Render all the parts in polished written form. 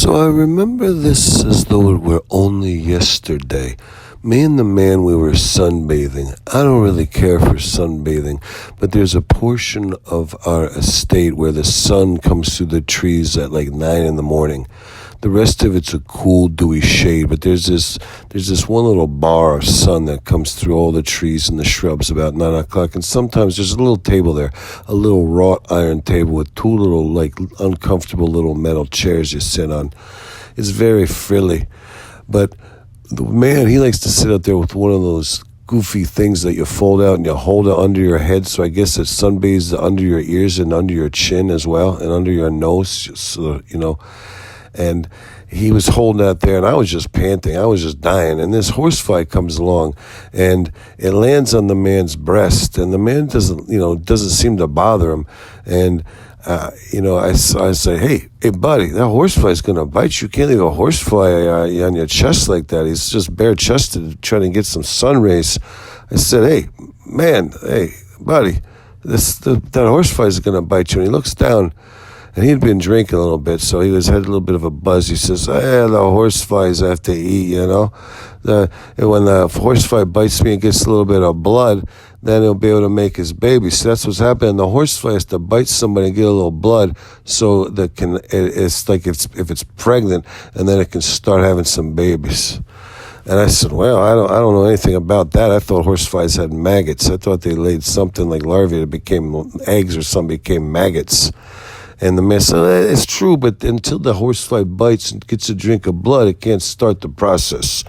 So I remember this as though it were only yesterday. Me and the man, we were sunbathing. I don't really care for sunbathing, but there's a portion of our estate where the sun comes through the trees at like 9 in the morning. The rest of it's a cool, dewy shade, but there's this one little bar of sun that comes through all the trees and the shrubs about 9 o'clock, and sometimes there's a little table there, a little wrought iron table with two little, like, uncomfortable little metal chairs you sit on. It's very frilly, but the man, he likes to sit out there with one of those goofy things that you fold out and you hold it under your head, so I guess it sunbathes under your ears and under your chin as well, and under your nose, so, and he was holding that there, and I was just panting. I was just dying. And this horsefly comes along, and it lands on the man's breast, and the man doesn't seem to bother him. And I say, hey, buddy, that horsefly is going to bite you. You can't leave a horsefly on your chest like that. He's just bare-chested, trying to get some sun rays. I said, hey, buddy, that horsefly is going to bite you. And he looks down. And he'd been drinking a little bit, so he had a little bit of a buzz. He says, the horseflies have to eat, and when the horsefly bites me and gets a little bit of blood, then he'll be able to make his baby. So that's what's happening. The horsefly has to bite somebody and get a little blood so that if it's pregnant, and then it can start having some babies. And I said, well, I don't know anything about that. I thought horseflies had maggots. I thought they laid something like larvae that became eggs, or some became maggots. And the man said, it's true, but until the horsefly bites and gets a drink of blood, it can't start the process.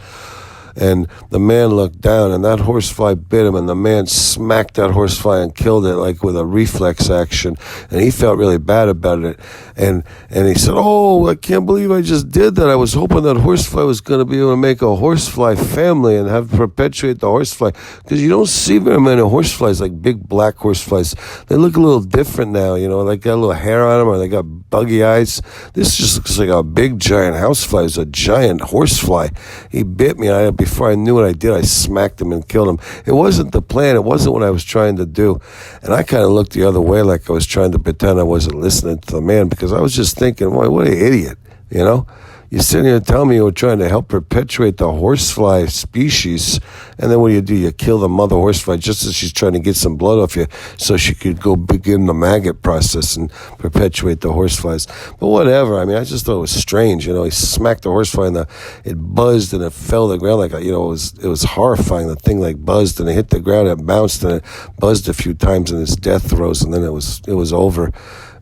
And the man looked down, and that horsefly bit him, and the man smacked that horsefly and killed it, like with a reflex action. And he felt really bad about it. And he said, I can't believe I just did that. I was hoping that horsefly was going to be able to make a horsefly family and perpetuate the horsefly. Because you don't see very many horseflies, like big black horseflies. They look a little different now, they got a little hair on them, or they got buggy eyes. This just looks like a big giant housefly. It's a giant horsefly. He bit me, before I knew what I did, I smacked him and killed him. It wasn't the plan. It wasn't what I was trying to do. And I kind of looked the other way, like I was trying to pretend I wasn't listening to the man, because I was just thinking, boy, what an idiot, You're sitting here telling me you were trying to help perpetuate the horsefly species, and then what do? You kill the mother horsefly just as she's trying to get some blood off you so she could go begin the maggot process and perpetuate the horseflies. But whatever, I just thought it was strange, He smacked the horsefly and it buzzed and it fell to the ground like, it was horrifying. The thing like buzzed and it hit the ground, it bounced and it buzzed a few times and its death throes, and then it was over.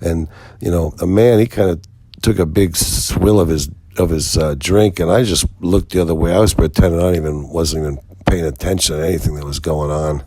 And, the man, he kind of took a big swill of his drink, and I just looked the other way. I was pretending I wasn't even paying attention to anything that was going on.